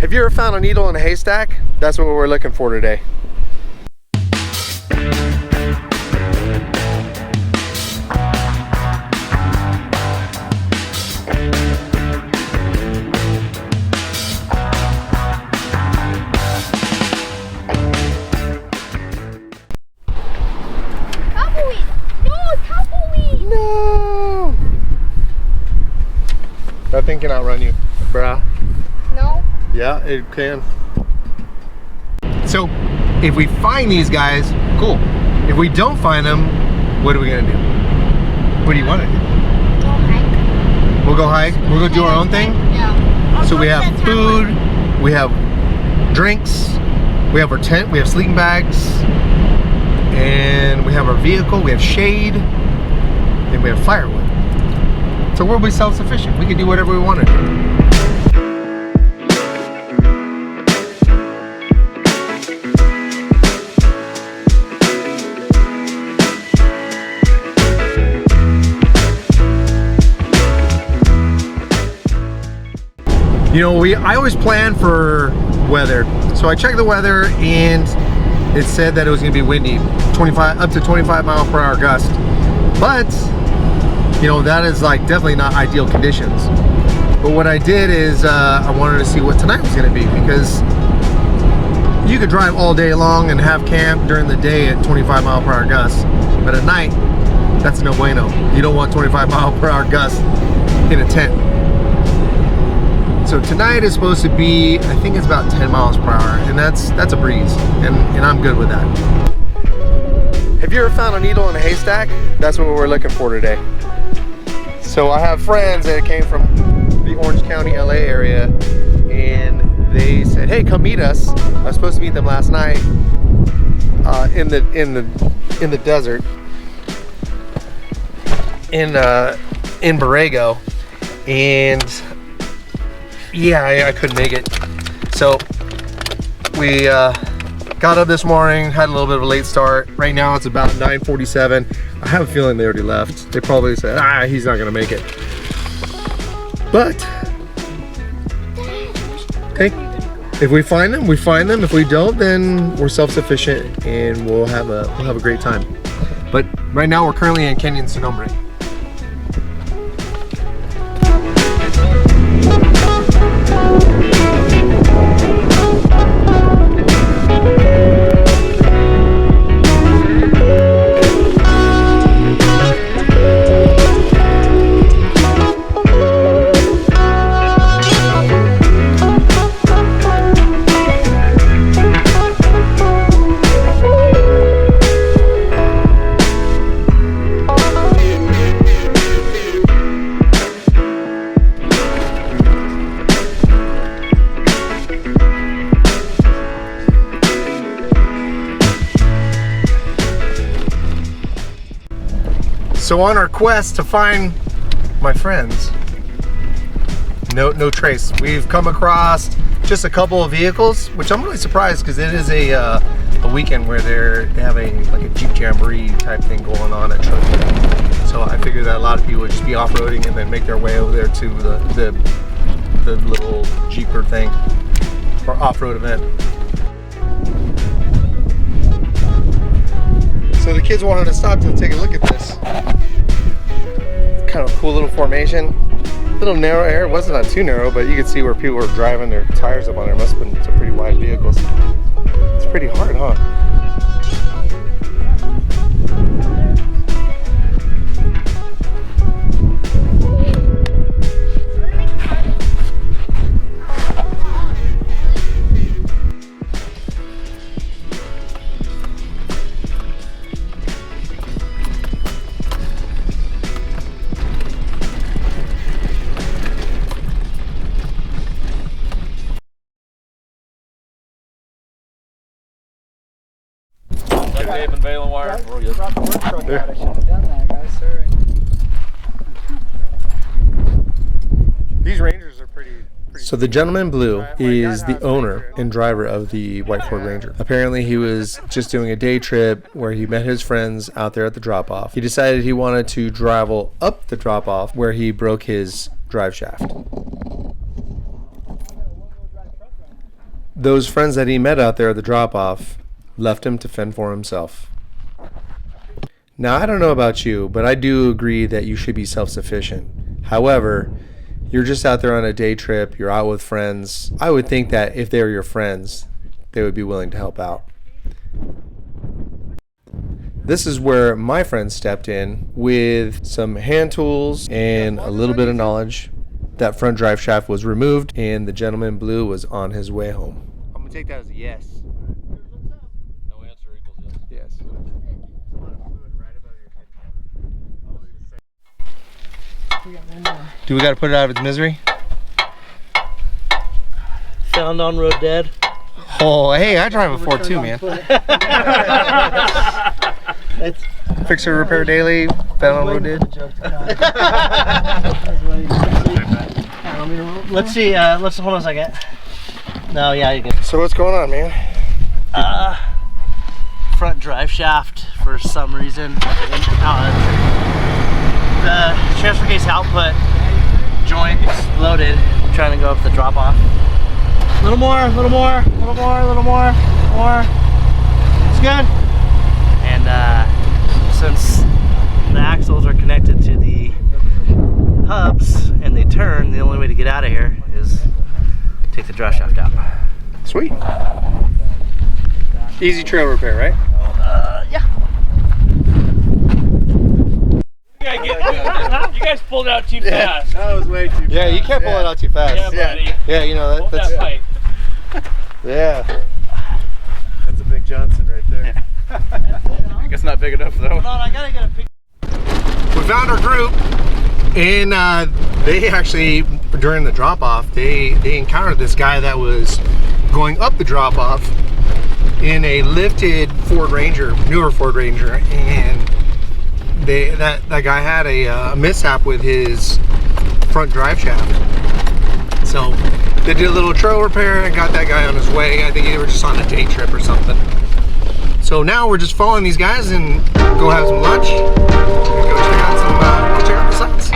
Have you ever found a needle in a haystack? That's what we're looking for today. No! That thing can outrun you, bruh. No? Yeah, it can. So, if we find these guys, cool. If we don't find them, what are we gonna do? What do you want to do? Go hike. We'll go hike? We'll go do our own thing? Yeah. So we have food, we have drinks, we have our tent, we have sleeping bags, and we have our vehicle, we have shade, and we have firewood. So we'll be self-sufficient. We can do whatever we want to do. You know, I always plan for weather. So I checked the weather and it said that it was gonna be windy, up to 25 mile per hour gust. But, you know, that is like definitely not ideal conditions. But what I did is I wanted to see what tonight was gonna be, because you could drive all day long and have camp during the day at 25 mile per hour gusts. But at night, that's no bueno. You don't want 25 mile per hour gusts in a tent. So tonight is supposed to be, I think it's about 10 miles per hour, and that's a breeze, and I'm good with that. Have you ever found a needle in a haystack? That's what we're looking for today. So I have friends that came from the Orange County, LA area, and they said, "Hey, come meet us." I was supposed to meet them last night in the desert in Borrego, and yeah, I couldn't make it. So we got up this morning, had a little bit of a late start. Right now it's about 9:47. I have a feeling they already left. They probably said, he's not gonna make it. But, hey, if we find them, we find them. If we don't, then we're self-sufficient and we'll have a great time. But right now we're currently in Canyon Sonombre. So on our quest to find my friends, no trace. We've come across just a couple of vehicles, which I'm really surprised, because it is a weekend where they have like a Jeep Jamboree type thing going on at Truckee. So I figured that a lot of people would just be off-roading and then make their way over there to the little Jeeper thing, or off-road event. So the kids wanted to stop to take a look at this. Kind of a cool little formation. A little narrow area. It wasn't not too narrow, but you could see where people were driving their tires up on there. Must have been some pretty wide vehicles. It's pretty hard, huh? And baling wire. Brought the work truck out. I shouldn't have done that, guys. Sorry. These Rangers are pretty. So the gentleman in blue is the owner and driver of the White Ford Ranger. Apparently he was just doing a day trip where he met his friends out there at the drop-off. He decided he wanted to travel up the drop-off where he broke his drive shaft. Those friends that he met out there at the drop-off left him to fend for himself. Now, I don't know about you, but I do agree that you should be self-sufficient. However, you're just out there on a day trip, you're out with friends. I would think that if they were your friends, they would be willing to help out. This is where my friend stepped in with some hand tools and a little bit of knowledge. That front drive shaft was removed and the gentleman blue was on his way home. I'm going to take that as a yes. No answer equals yes. Yes. Do we got to put it out of its misery? Found on road dead. Oh, hey, I drive a Ford too, man. Fixer repair daily, found on road dead. Let's see, let's hold on a second. No, yeah, you good. So what's going on, man? Front drive shaft for some reason. The transfer case output joint exploded trying to go up the drop off. A little more, a little more, a little more, a little more, more. It's good. And since the axles are connected to the hubs and they turn, the only way to get out of here is take the drive shaft out. Sweet. Easy trail repair, right? Yeah. You guys pulled out too fast. That was way too fast. Yeah, you can't pull it out too fast. Yeah, buddy. Yeah, you know Hold that's that pipe. yeah. That's a big Johnson right there. I guess not big enough though. Hold on, I gotta get a picture. We found our group, and they actually, during the drop-off, they encountered this guy that was going up the drop-off in a lifted Ford Ranger, newer Ford Ranger, and that guy had a mishap with his front drive shaft. So they did a little trail repair and got that guy on his way. I think they were just on a day trip or something. So now we're just following these guys and go have some lunch and go check out the sights.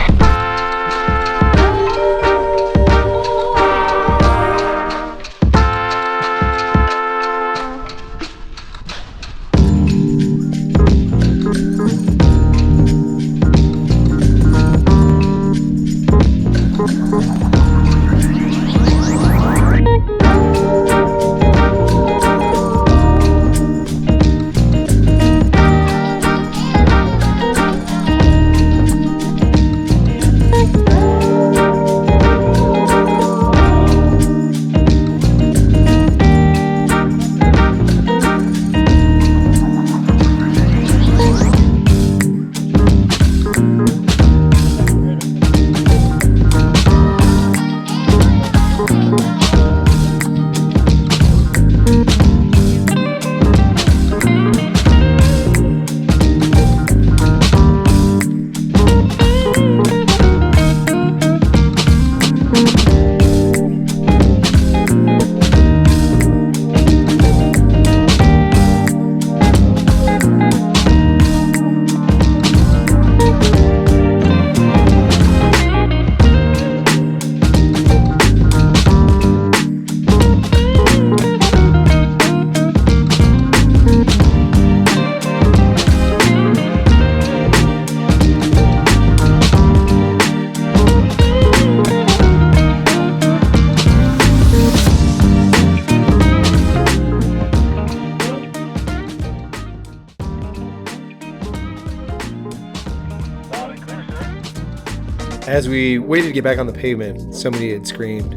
As we waited to get back on the pavement, somebody had screamed,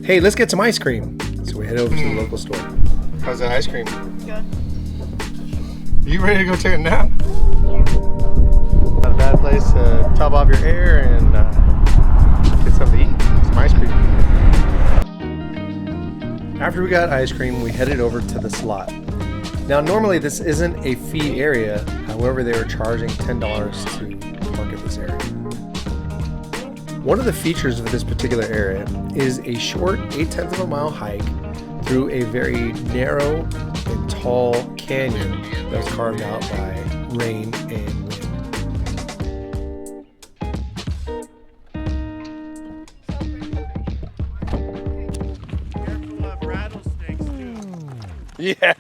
"Hey, let's get some ice cream." So we head over to the local store. How's that ice cream? Good. You ready to go take a nap? Not a bad place to top off your hair and get something to eat. Some ice cream. After we got ice cream, we headed over to the slot. Now, normally this isn't a fee area. However, they were charging $10 to park at this area. One of the features of this particular area is a short 0.8 of a mile hike through a very narrow and tall canyon that was carved out by rain and wind. Careful of rattlesnakes. Yeah.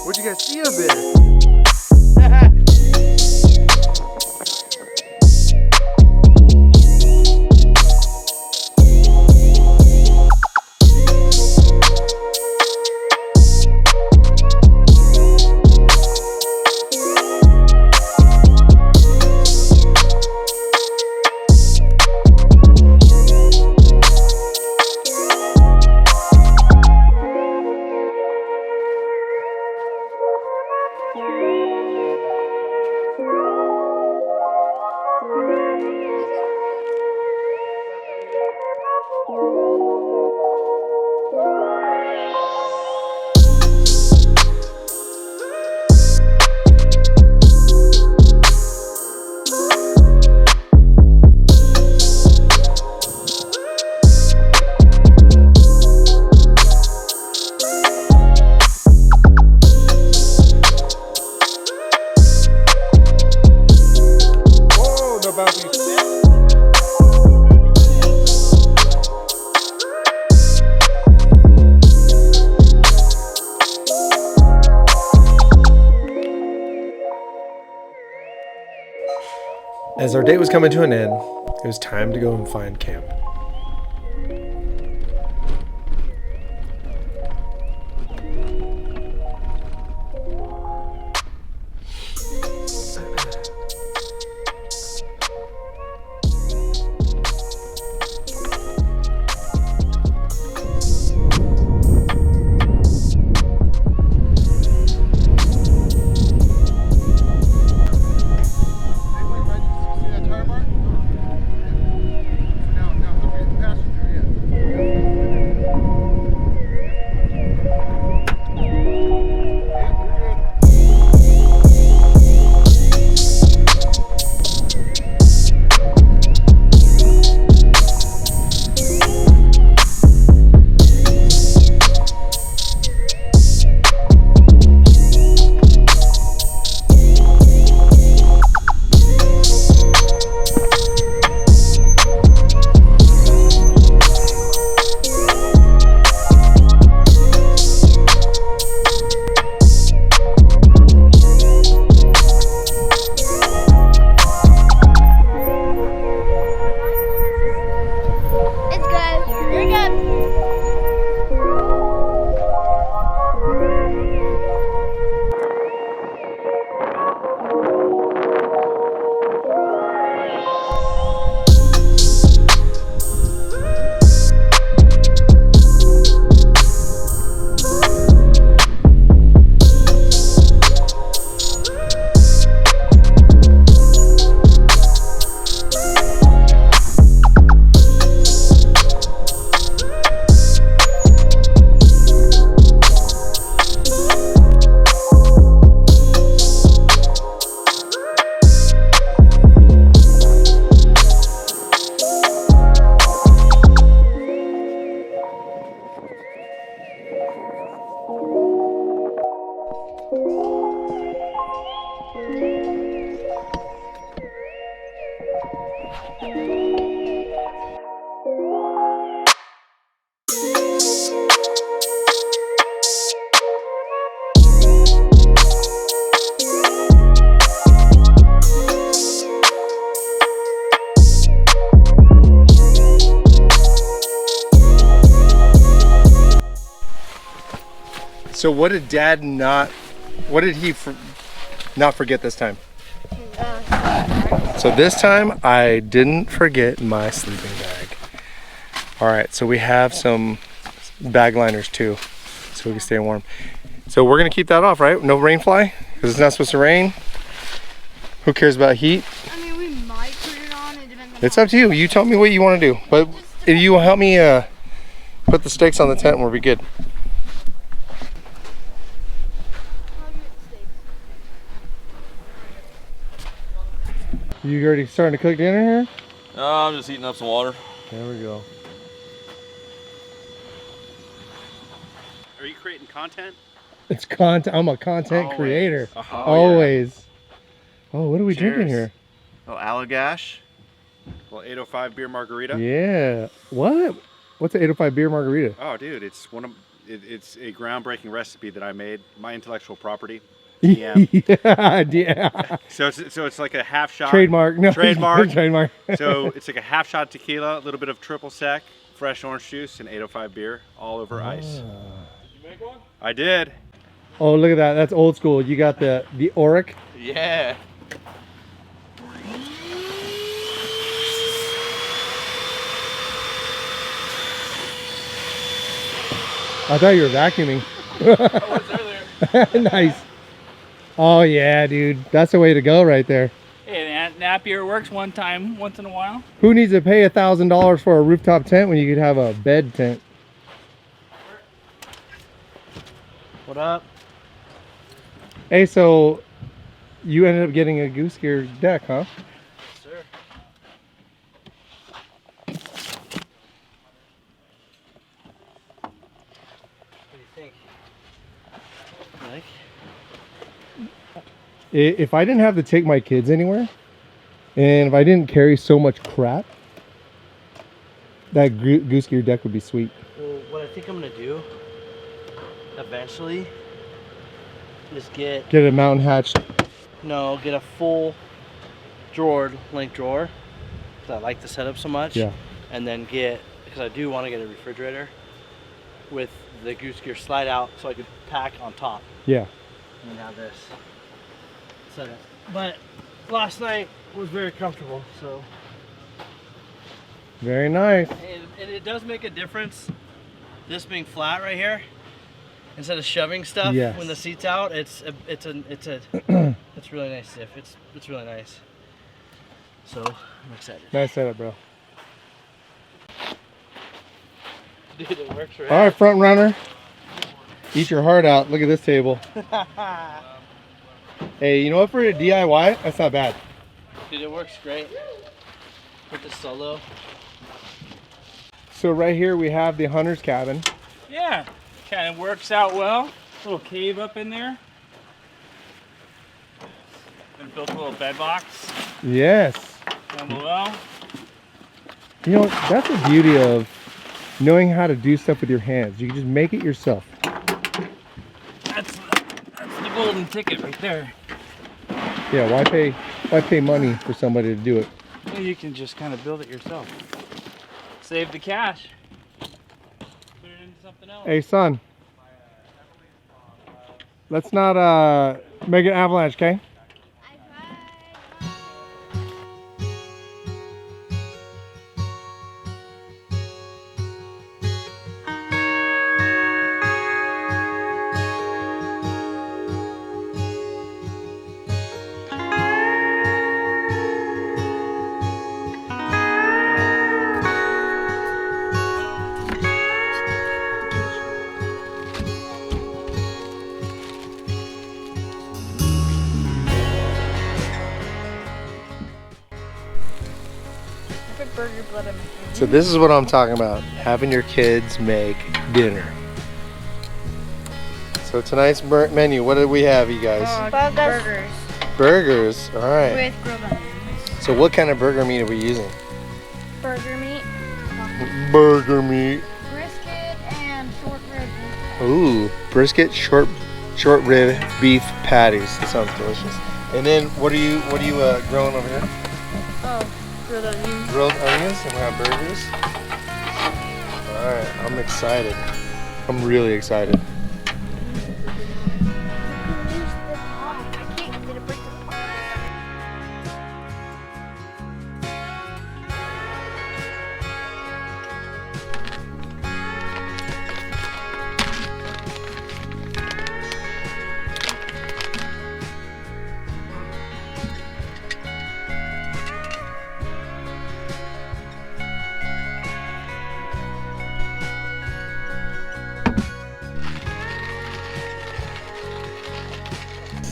What'd you guys see up there? As our date was coming to an end, it was time to go and find camp. So what did Dad not forget this time? So this time I didn't forget my sleeping bag. All right, so we have some bag liners too, so we can stay warm. So we're gonna keep that off, right? No rain fly, because it's not supposed to rain. Who cares about heat? I mean, we might put it on. It depends on It's up to you. You tell me what you want to do. But if you help me put the stakes on the tent, we'll be good. You already starting to cook dinner here? I'm just heating up some water. There we go. Are you creating content? It's content. I'm a content Always. creator. Oh, Always. Oh, what are we drinking Cheers. here? Oh, Allagash. Well, 805 beer margarita. Yeah. What? What's an 805 beer margarita? Oh, dude, it's it's a groundbreaking recipe that I made. My intellectual property. Yeah. Yeah. So it's like a half shot. Trademark. No. Trademark. Trademark. So it's like a half shot tequila, a little bit of triple sec, fresh orange juice, and 805 beer, all over ice. Did you make one? I did. Oh, look at that. That's old school. You got the Auric. Yeah. I thought you were vacuuming. I was earlier. Nice. Oh yeah, dude. That's the way to go right there. Hey, Napier works one time, once in a while. Who needs to pay $1,000 for a rooftop tent when you could have a bed tent? What up? Hey, so you ended up getting a goose gear deck, huh? Sir. What do you think? Like? If I didn't have to take my kids anywhere, and if I didn't carry so much crap, that goose gear deck would be sweet. Well, what I think I'm gonna do eventually is get a mountain hatch. get a full drawer, length drawer, because I like the setup so much. Yeah. And then because I do want to get a refrigerator with the goose gear slide out so I could pack on top. Yeah. And then have this setup. But last night was very comfortable, so. Very nice. And it does make a difference, this being flat right here, instead of shoving stuff Yes. when the seat's out. It's really nice, Stiff. It's really nice. So I'm excited. Nice setup, bro. Dude, it works right. All right, front runner. Eat your heart out. Look at this table. Hey, you know what? For a DIY, that's not bad. Dude, it works great. With the solo. So right here we have the hunter's cabin. Yeah, kind of works out well. Little cave up in there. Then built a little bed box Yes. down below. You know, that's the beauty of knowing how to do stuff with your hands. You can just make it yourself. That's the golden ticket right there. Yeah, why pay money for somebody to do it? Well, you can just kind of build it yourself. Save the cash. Put it into something else. Hey, son. Let's not make an avalanche, okay? Put burger blood on my food. So this is what I'm talking about. Having your kids make dinner. So tonight's menu, what do we have, you guys? Burgers Burgers. All right. with grilled onions. So what kind of burger meat are we using? Burger meat, Burger meat. brisket, and short rib beef. Ooh, brisket, short rib beef patties. That sounds delicious. And then what are you grilling over here? Oh, grilled onions. Grilled onions, and we have burgers. All right, I'm excited. I'm really excited. I can't get a break to the pot.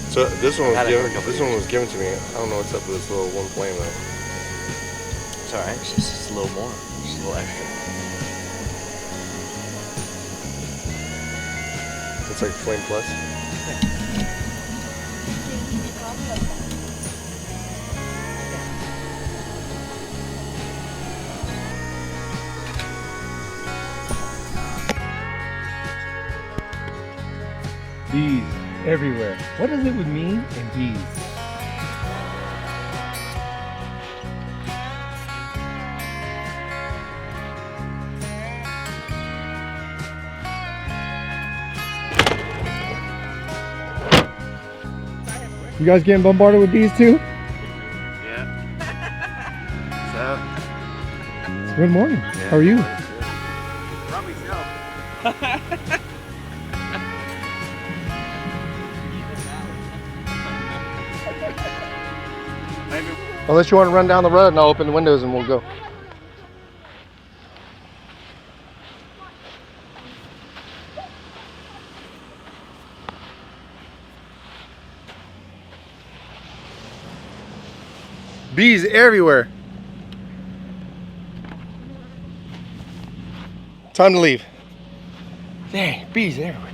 So this one was given to me. I don't know what's up with this little one flame though. It's alright, it's just a little more. Just a little extra. It's like Flame Plus. Bees everywhere. What is it with me and bees? You guys getting bombarded with bees too? Yeah. So, Good morning. yeah. How are you? Probably so. Unless you want to run down the road and I'll open the windows and we'll go. Bees everywhere. Time to leave. Dang, bees everywhere.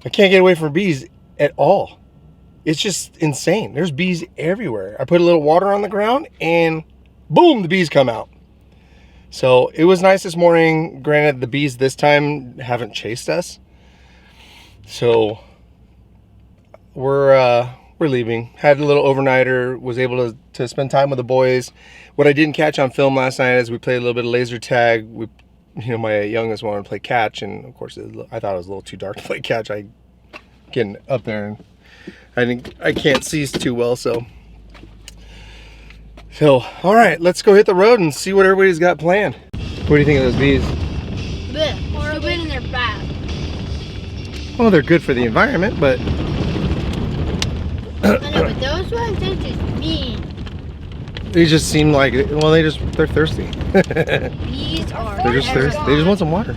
I can't get away from bees at all. It's just insane. There's bees everywhere. I put a little water on the ground and boom, the bees come out. So it was nice this morning. Granted, the bees this time haven't chased us. So we're leaving. Had a little overnighter, was able to spend time with the boys. What I didn't catch on film last night is we played a little bit of laser tag. My youngest wanted to play catch, and of course I thought it was a little too dark to play catch. I getting up there and I can't see too well, so all right, let's go hit the road and see what everybody's got planned. What do you think of those bees? Blech, horrible and they're bad. Well, they're good for the environment, but I know, but those ones, they just mean. they just seem like, well, they're thirsty. Bees are. They're just thirsty. They just want some water.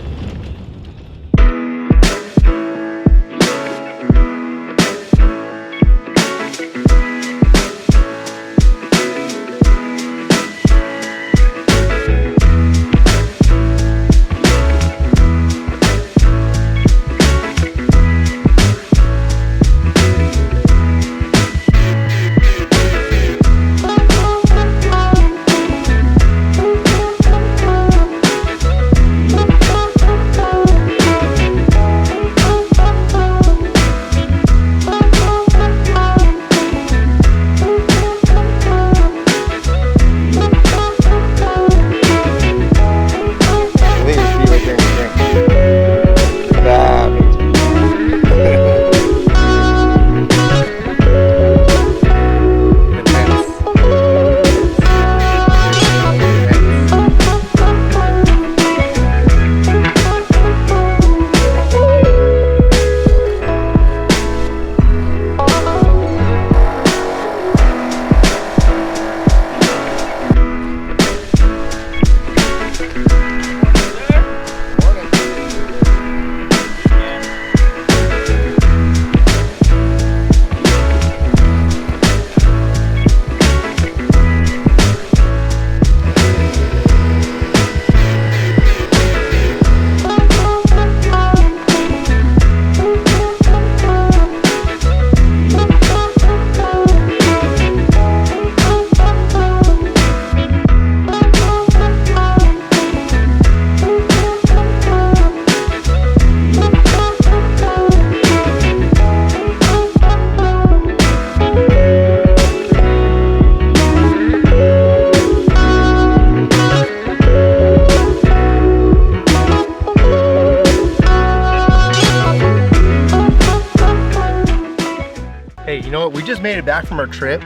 Hey, you know what? We just made it back from our trip,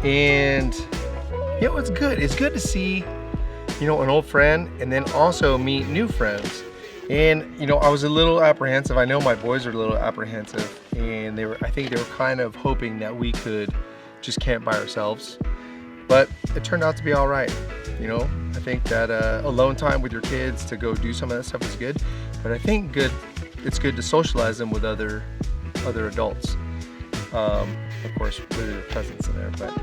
and it's good. It's good to see, an old friend, and then also meet new friends. And I was a little apprehensive. I know my boys are a little apprehensive, and I think they were kind of hoping that we could just camp by ourselves. But it turned out to be all right. I think that alone time with your kids to go do some of that stuff is good. But I think it's good to socialize them with other adults. Of course, with their presence in there. But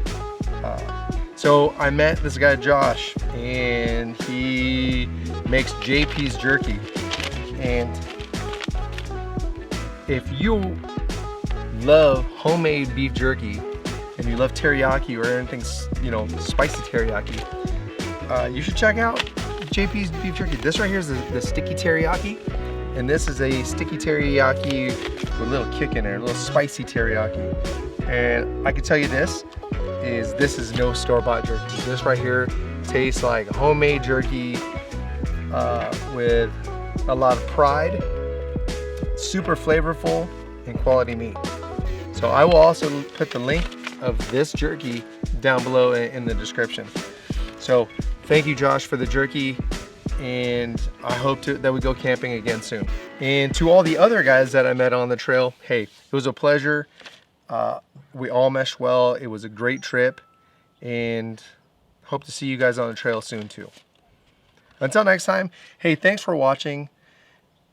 So I met this guy Josh, and he makes JP's jerky. And if you love homemade beef jerky and you love teriyaki or anything, you know, spicy teriyaki, you should check out JP's beef jerky. This right here is the sticky teriyaki, and this is a sticky teriyaki with a little kick in there, a little spicy teriyaki. And I can tell you this is no store-bought jerky. This right here tastes like homemade jerky with a lot of pride, super flavorful, and quality meat. So I will also put the link of this jerky down below in the description. So thank you, Josh, for the jerky, and I hope that we go camping again soon. And to all the other guys that I met on the trail, hey, it was a pleasure. We all meshed well. It was a great trip, and hope to see you guys on the trail soon too. Until next time, hey, thanks for watching,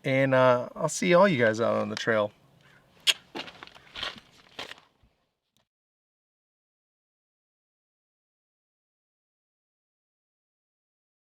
and I'll see all you guys out on the trail.